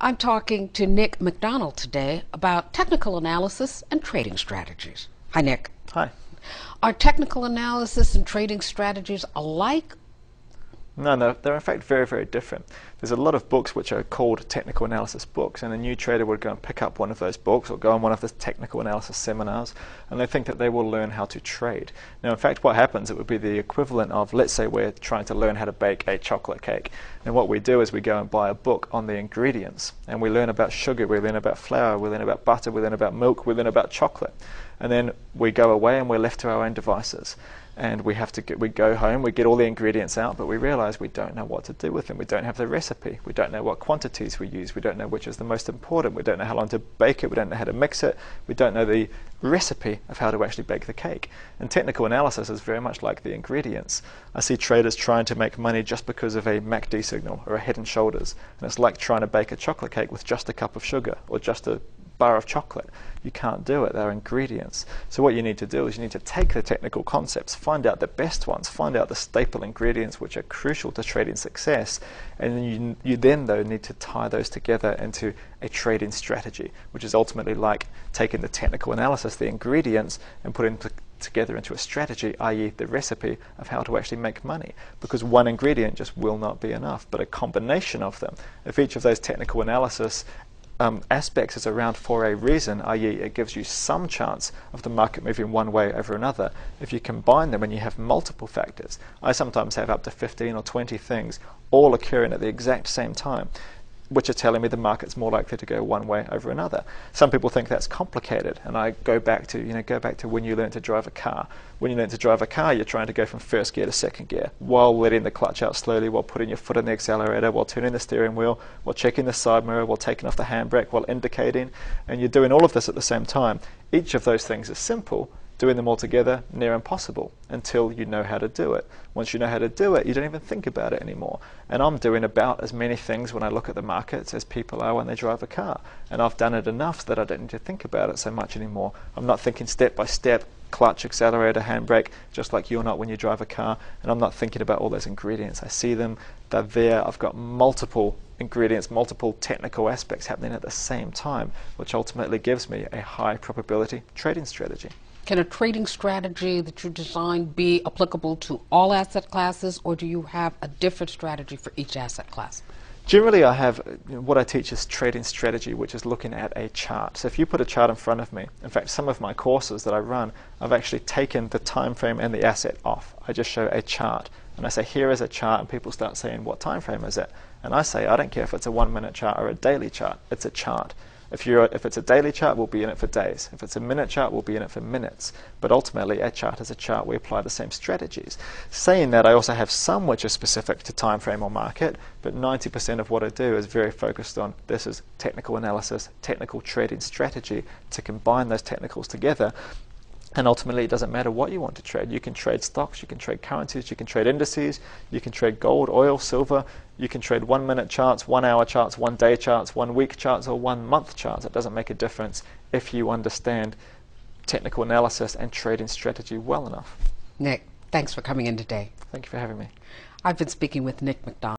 I'm talking to Nick McDonald today about technical analysis and trading strategies. Hi, Nick. Hi. Are technical analysis and trading strategies alike? No, they're in fact very, very different. There's a lot of books which are called technical analysis books, and a new trader would go and pick up one of those books or go on one of the technical analysis seminars, and they think that they will learn how to trade. Now, in fact, what happens, it would be the equivalent of, let's say we're trying to learn how to bake a chocolate cake, and what we do is we go and buy a book on the ingredients, and we learn about sugar, we learn about flour, we learn about butter, we learn about milk, we learn about chocolate, and then we go away and we're left to our own devices. And we go home, we get all the ingredients out, but we realize we don't know what to do with them. We don't have the recipe. We don't know what quantities we use. We don't know which is the most important. We don't know how long to bake it. We don't know how to mix it. We don't know the recipe of how to actually bake the cake. And technical analysis is very much like the ingredients. I see traders trying to make money just because of a MACD signal or a Head and Shoulders. And it's like trying to bake a chocolate cake with just a cup of sugar or just a bar of chocolate. You can't do it. They're ingredients. So what you need to do is you need to take the technical concepts, find out the best ones, find out the staple ingredients which are crucial to trading success, and then you then though need to tie those together into a trading strategy, which is ultimately like taking the technical analysis, the ingredients, and putting together into a strategy, i.e. the recipe of how to actually make money, because one ingredient just will not be enough, but a combination of them. If each of those technical analysis aspects is around for a reason, i.e. it gives you some chance of the market moving one way over another. If you combine them and you have multiple factors, I sometimes have up to 15 or 20 things all occurring at the exact same time, which are telling me the market's more likely to go one way over another. Some people think that's complicated, and I go back to when you learn to drive a car. When you learn to drive a car, you're trying to go from first gear to second gear while letting the clutch out slowly, while putting your foot on the accelerator, while turning the steering wheel, while checking the side mirror, while taking off the handbrake, while indicating, and you're doing all of this at the same time. Each of those things is simple. Doing them all together, near impossible, until you know how to do it. Once you know how to do it, you don't even think about it anymore. And I'm doing about as many things when I look at the markets as people are when they drive a car. And I've done it enough that I don't need to think about it so much anymore. I'm not thinking step by step, clutch, accelerator, handbrake, just like you're not when you drive a car. And I'm not thinking about all those ingredients. I see them, they're there. I've got multiple ingredients, multiple technical aspects happening at the same time, which ultimately gives me a high probability trading strategy. Can a trading strategy that you design be applicable to all asset classes, or do you have a different strategy for each asset class? Generally, I have what I teach is trading strategy, which is looking at a chart. So if you put a chart in front of me, in fact, some of my courses that I run, I've actually taken the time frame and the asset off. I just show a chart, and I say, here is a chart, and people start saying, what time frame is it? And I say, I don't care if it's a 1 minute chart or a daily chart, it's a chart. If it's a daily chart, we'll be in it for days. If it's a minute chart, we'll be in it for minutes. But ultimately, a chart is a chart. We apply the same strategies. Saying that, I also have some which are specific to time frame or market, but 90% of what I do is very focused on this is technical analysis, technical trading strategy to combine those technicals together. And ultimately, it doesn't matter what you want to trade. You can trade stocks, you can trade currencies, you can trade indices, you can trade gold, oil, silver. You can trade 1 minute charts, 1 hour charts, 1 day charts, 1 week charts, or 1 month charts. It doesn't make a difference if you understand technical analysis and trading strategy well enough. Nick, thanks for coming in today. Thank you for having me. I've been speaking with Nick McDonald.